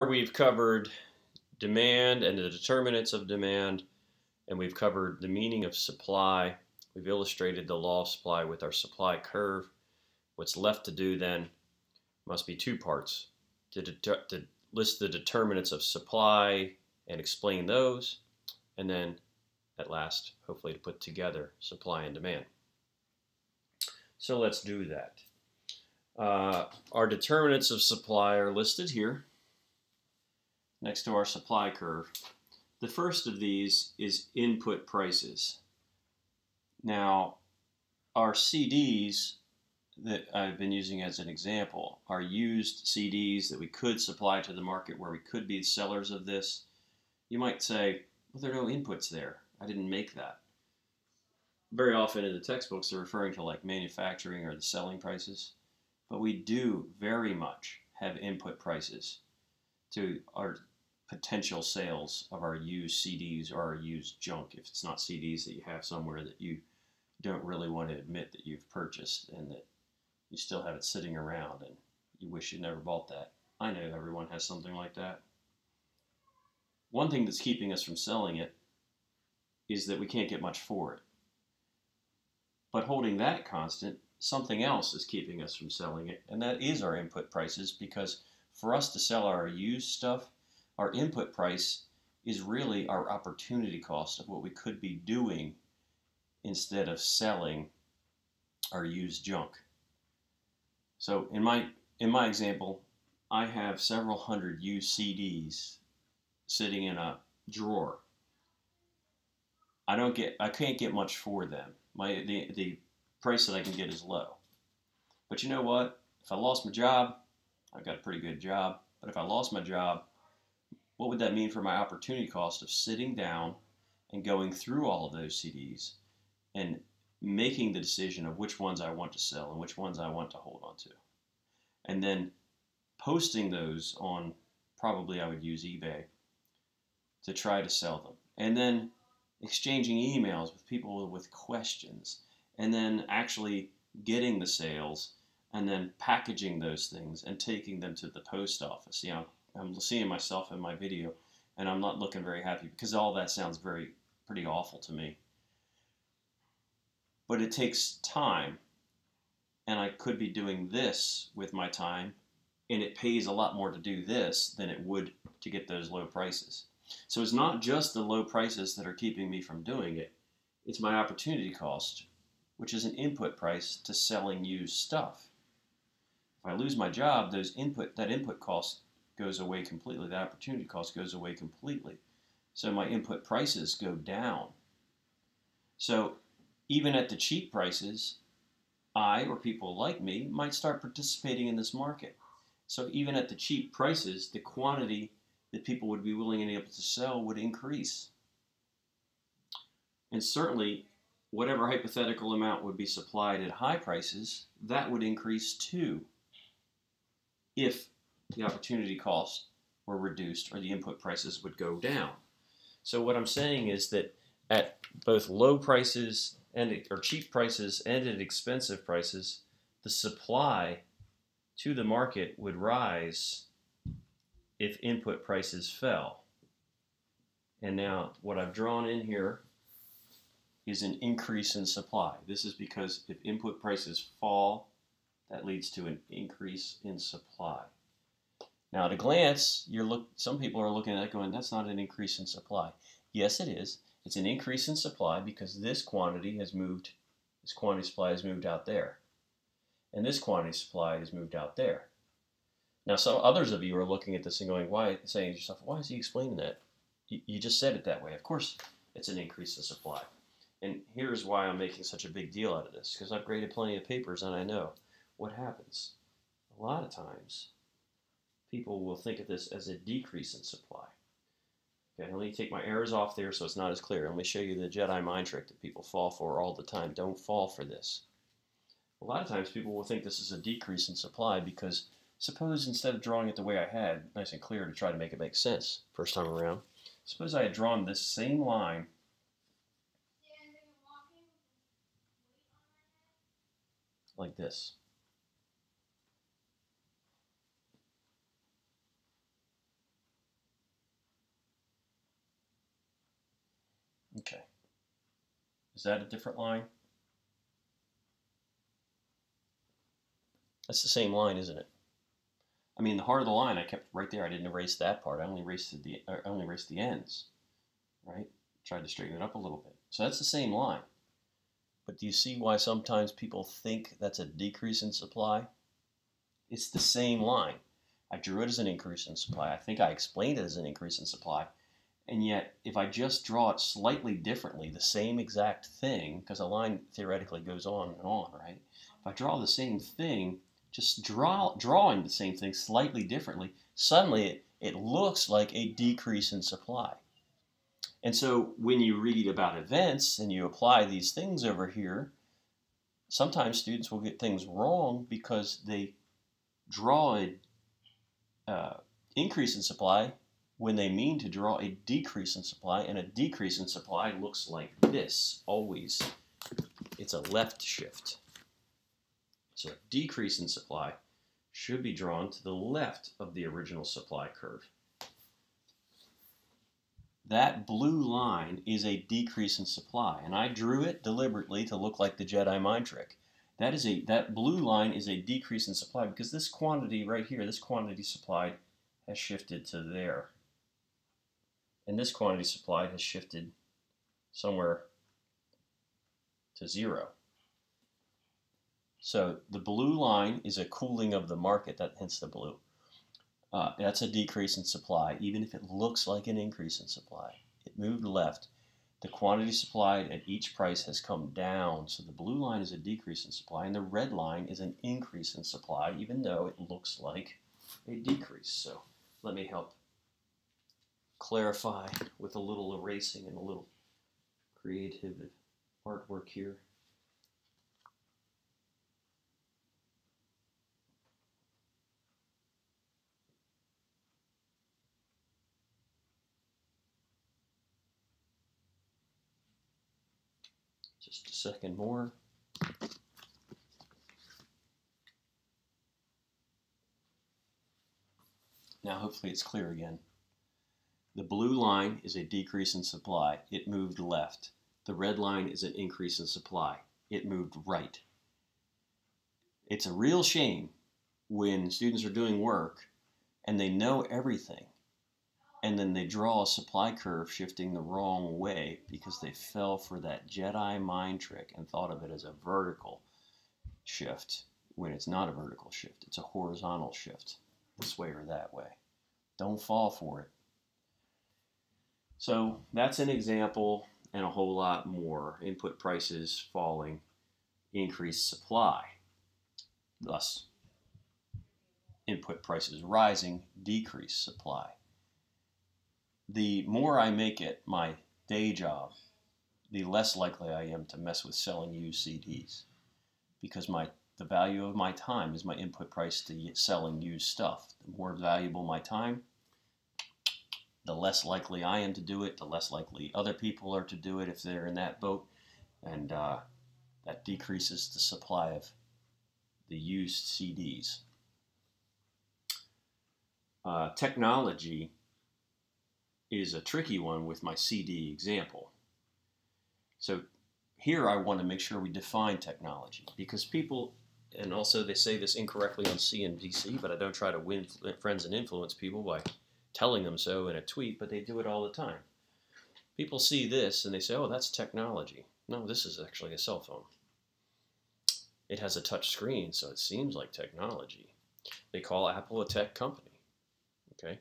We've covered demand and the determinants of demand, and we've covered the meaning of supply. We've illustrated the law of supply with our supply curve. What's left to do then must be two parts: to list the determinants of supply and explain those, and then at last, hopefully, to put together supply and demand. So let's do that. Our determinants of supply are listed here next to our supply curve. The first of these is input prices. Now, our CDs that I've been using as an example are used CDs that we could supply to the market where we could be sellers of this. You might say, well, there are no inputs there. I didn't make that. Very often in the textbooks, they're referring to like manufacturing or the selling prices. But we do very much have input prices to our potential sales of our used CDs or our used junk, if it's not CDs that you have somewhere that you don't really want to admit that you've purchased and that you still have it sitting around and you wish you never bought that. I know everyone has something like that. One thing that's keeping us from selling it is that we can't get much for it. But holding that constant, something else is keeping us from selling it, and that is our input prices, because for us to sell our used stuff, our input price is really our opportunity cost of what we could be doing instead of selling our used junk. So in my example, I have several hundred used CDs sitting in a drawer. I can't get much for them. The price that I can get is low. But you know what? If I lost my job, I've got a pretty good job, but if I lost my job, what would that mean for my opportunity cost of sitting down and going through all of those CDs and making the decision of which ones I want to sell and which ones I want to hold on to? And then posting those on, probably I would use eBay to try to sell them. And then exchanging emails with people with questions, and then actually getting the sales, and then packaging those things and taking them to the post office. You know, I'm seeing myself in my video, and I'm not looking very happy because all that sounds pretty awful to me. But it takes time, and I could be doing this with my time, and it pays a lot more to do this than it would to get those low prices. So it's not just the low prices that are keeping me from doing it. It's my opportunity cost, which is an input price to selling used stuff. If I lose my job, that input cost goes away completely. That opportunity cost goes away completely. So my input prices go down. So even at the cheap prices, I or people like me might start participating in this market. So even at the cheap prices, the quantity that people would be willing and able to sell would increase. And certainly, whatever hypothetical amount would be supplied at high prices, that would increase too, if the opportunity costs were reduced or the input prices would go down. So what I'm saying is that at both low prices or cheap prices and at expensive prices, the supply to the market would rise if input prices fell. And now what I've drawn in here is an increase in supply. This is because if input prices fall, that leads to an increase in supply. Now at a glance, some people are looking at it going, that's not an increase in supply. Yes, it is. It's an increase in supply because this quantity supply has moved out there. And this quantity supply has moved out there. Now, some others of you are looking at this and going, saying to yourself, why is he explaining that? You just said it that way. Of course, it's an increase in supply. And here's why I'm making such a big deal out of this, because I've graded plenty of papers and I know what happens. A lot of times, people will think of this as a decrease in supply. Okay, let me take my errors off there so it's not as clear. Let me show you the Jedi mind trick that people fall for all the time. Don't fall for this. A lot of times, people will think this is a decrease in supply because suppose instead of drawing it the way I had, nice and clear to try to make it make sense first time around, suppose I had drawn this same line like this. Is that a different line? That's the same line, isn't it? I mean, the heart of the line I kept right there. I didn't erase that part. I only erased the ends, right? Tried to straighten it up a little bit. So that's the same line. But do you see why sometimes people think that's a decrease in supply? It's the same line. I drew it as an increase in supply. I think I explained it as an increase in supply. And yet, if I just draw it slightly differently, the same exact thing, because a line theoretically goes on and on, right? If I draw the same thing, just drawing the same thing slightly differently, suddenly it looks like a decrease in supply. And so when you read about events and you apply these things over here, sometimes students will get things wrong because they draw an increase in supply when they mean to draw a decrease in supply, and a decrease in supply looks like this, always. It's a left shift. So a decrease in supply should be drawn to the left of the original supply curve. That blue line is a decrease in supply, and I drew it deliberately to look like the Jedi mind trick. That blue line is a decrease in supply because this quantity right here, this quantity supplied, has shifted to there. And this quantity supplied has shifted somewhere to 0. So the blue line is a cooling of the market, hence the blue. That's a decrease in supply, even if it looks like an increase in supply. It moved left. The quantity supplied at each price has come down, so the blue line is a decrease in supply, and the red line is an increase in supply, even though it looks like a decrease. So let me help clarify with a little erasing and a little creative artwork here. Just a second more. Now hopefully it's clear again. The blue line is a decrease in supply. It moved left. The red line is an increase in supply. It moved right. It's a real shame when students are doing work and they know everything, and then they draw a supply curve shifting the wrong way because they fell for that Jedi mind trick and thought of it as a vertical shift when it's not a vertical shift. It's a horizontal shift, this way or that way. Don't fall for it. So that's an example and a whole lot more. Input prices falling, increased supply. Thus, input prices rising, decreased supply. The more I make it my day job, the less likely I am to mess with selling used CDs, because the value of my time is my input price to selling used stuff. The more valuable my time, the less likely I am to do it, the less likely other people are to do it if they're in that boat, and that decreases the supply of the used CDs. Technology is a tricky one with my CD example. So here I want to make sure we define technology, because people, and also they say this incorrectly on CNBC, but I don't try to win friends and influence people by telling them so in a tweet, but they do it all the time. People see this and they say, oh, that's technology. No, this is actually a cell phone. It has a touch screen, so it seems like technology. They call Apple a tech company. Okay?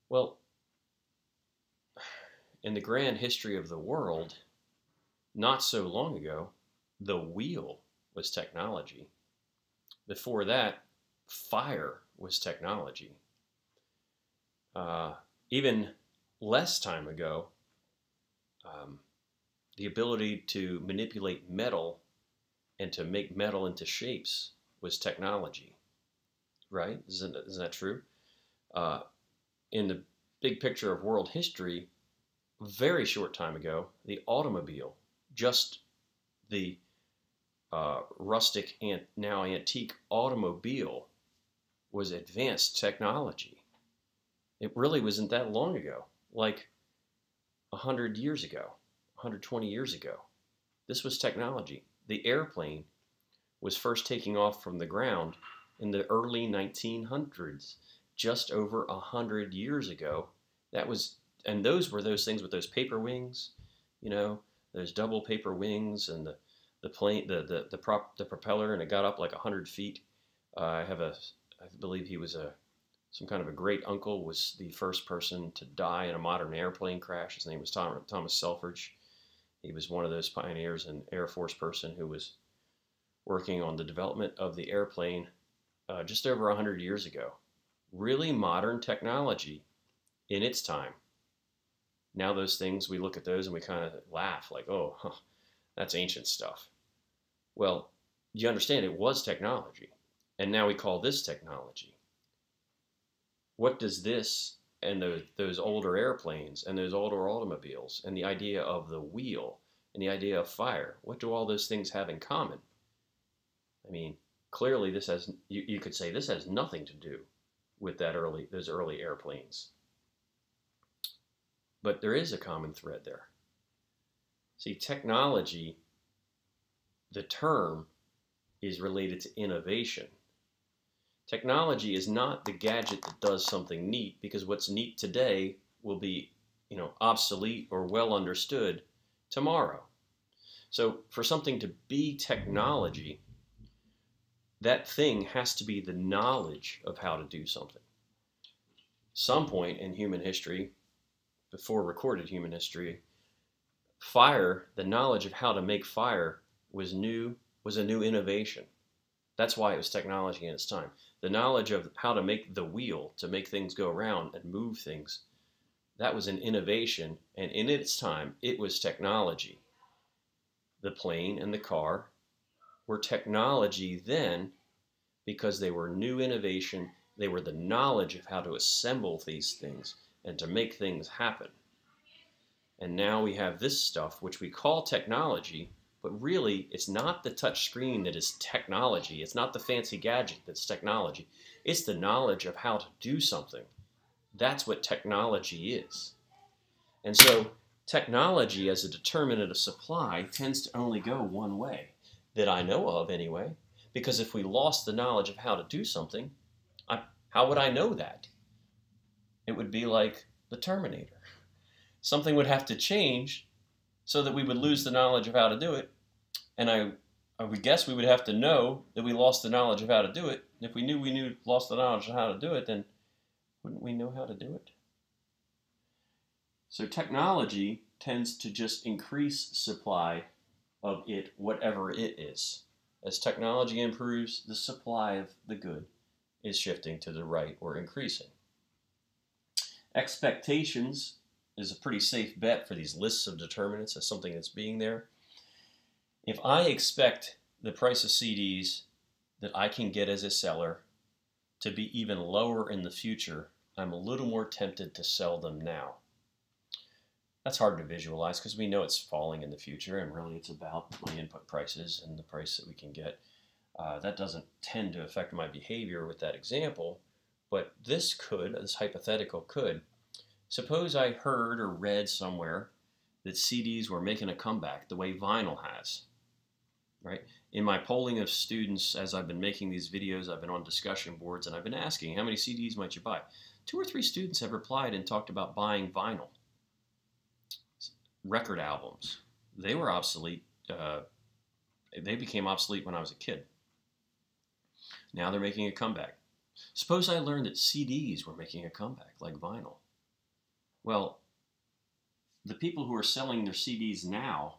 Well, in the grand history of the world, not so long ago, the wheel was technology. Before that, fire was technology. Even less time ago, the ability to manipulate metal and to make metal into shapes was technology, right? Isn't that true? In the big picture of world history, very short time ago, the automobile, just the rustic and now antique automobile, was advanced technology. It really wasn't that long ago, like 100 years ago, 120 years ago. This was technology. The airplane was first taking off from the ground in the early 1900s, just over 100 years ago. That was, and those were those things with those paper wings, you know, those double paper wings, and the plane, the propeller, and it got up like 100 feet. I believe he was some kind of a great uncle, was the first person to die in a modern airplane crash. His name was Thomas Selfridge. He was one of those pioneers, an Air Force person who was working on the development of the airplane just over 100 years ago. Really modern technology in its time. Now those things, we look at those and we kind of laugh like, oh, huh, that's ancient stuff. Well, you understand it was technology, and now we call this technology. What does this and those older airplanes and those older automobiles and the idea of the wheel and the idea of fire, what do all those things have in common? I mean, clearly this has, you could say this has nothing to do with those early airplanes. But there is a common thread there. See, technology, the term, is related to innovation. Technology is not the gadget that does something neat, because what's neat today will be, obsolete or well understood tomorrow. So for something to be technology, that thing has to be the knowledge of how to do something. Some point in human history, before recorded human history, fire, the knowledge of how to make fire was a new innovation. That's why it was technology in its time. The knowledge of how to make the wheel, to make things go around and move things, that was an innovation, and in its time, it was technology. The plane and the car were technology then because they were new innovation. They were the knowledge of how to assemble these things and to make things happen. And now we have this stuff, which we call technology, but really it's not the touch screen that is technology. It's not the fancy gadget that's technology. It's the knowledge of how to do something. That's what technology is. And so technology as a determinant of supply tends to only go one way, that I know of anyway, because if we lost the knowledge of how to do something, how would I know that? It would be like the Terminator. Something would have to change so that we would lose the knowledge of how to do it. And I would guess we would have to know that we lost the knowledge of how to do it. If we lost the knowledge of how to do it, then wouldn't we know how to do it? So technology tends to just increase supply of it, whatever it is. As technology improves, the supply of the good is shifting to the right or increasing. Expectations is a pretty safe bet for these lists of determinants as something that's being there. If I expect the price of CDs that I can get as a seller to be even lower in the future, I'm a little more tempted to sell them now. That's hard to visualize because we know it's falling in the future, and really it's about my input prices and the price that we can get. That doesn't tend to affect my behavior with that example, but this hypothetical could. Suppose I heard or read somewhere that CDs were making a comeback the way vinyl has, right? In my polling of students, as I've been making these videos, I've been on discussion boards, and I've been asking, how many CDs might you buy? 2 or 3 students have replied and talked about buying vinyl. Record albums. They were obsolete. They became obsolete when I was a kid. Now they're making a comeback. Suppose I learned that CDs were making a comeback like vinyl. Well, the people who are selling their CDs now,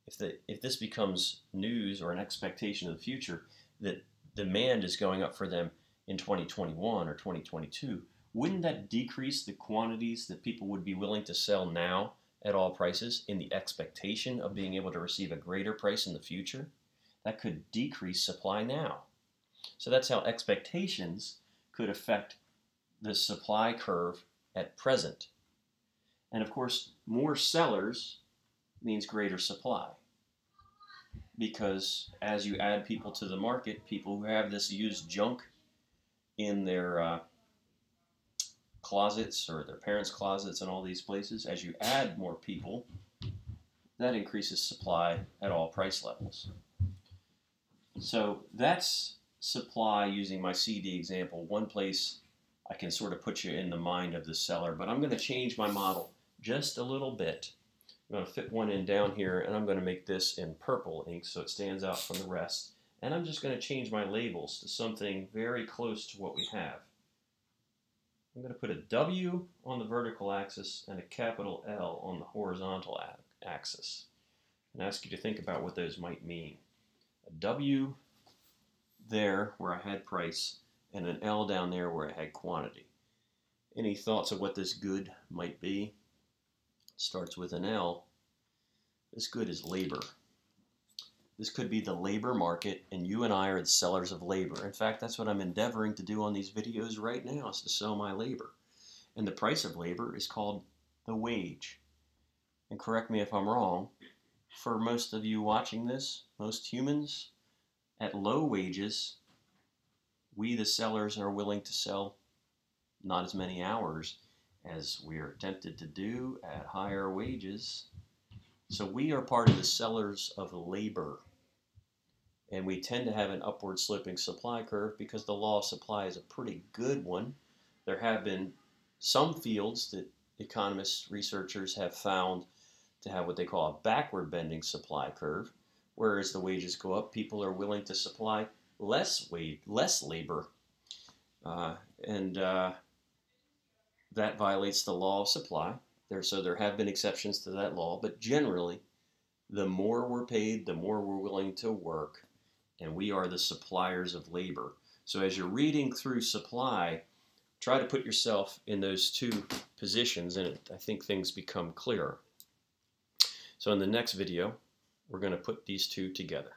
if this becomes news or an expectation of the future that demand is going up for them in 2021 or 2022, wouldn't that decrease the quantities that people would be willing to sell now at all prices in the expectation of being able to receive a greater price in the future? That could decrease supply now. So that's how expectations could affect the supply curve at present. And of course, more sellers means greater supply. Because as you add people to the market, people who have this used junk in their closets or their parents' closets and all these places, as you add more people, that increases supply at all price levels. So that's supply using my CD example. One place I can sort of put you in the mind of the seller, but I'm going to change my model just a little bit. I'm going to fit one in down here, and I'm going to make this in purple ink so it stands out from the rest. And I'm just going to change my labels to something very close to what we have. I'm going to put a W on the vertical axis and a capital L on the horizontal axis, and ask you to think about what those might mean. A W there where I had price, and an L down there where I had quantity. Any thoughts of what this good might be? It starts with an L. This good is labor. This could be the labor market, and you and I are the sellers of labor. In fact, that's what I'm endeavoring to do on these videos right now, is to sell my labor. And the price of labor is called the wage. And correct me if I'm wrong, for most of you watching this, most humans, at low wages, we the sellers are willing to sell not as many hours as we are tempted to do at higher wages. So we are part of the sellers of labor. And we tend to have an upward sloping supply curve because the law of supply is a pretty good one. There have been some fields that economists, researchers have found to have what they call a backward bending supply curve, whereas the wages go up, people are willing to supply less labor, and that violates the law of supply. So there have been exceptions to that law, but generally, the more we're paid, the more we're willing to work, and we are the suppliers of labor. So as you're reading through supply, try to put yourself in those two positions, and I think things become clearer. So in the next video, we're going to put these two together.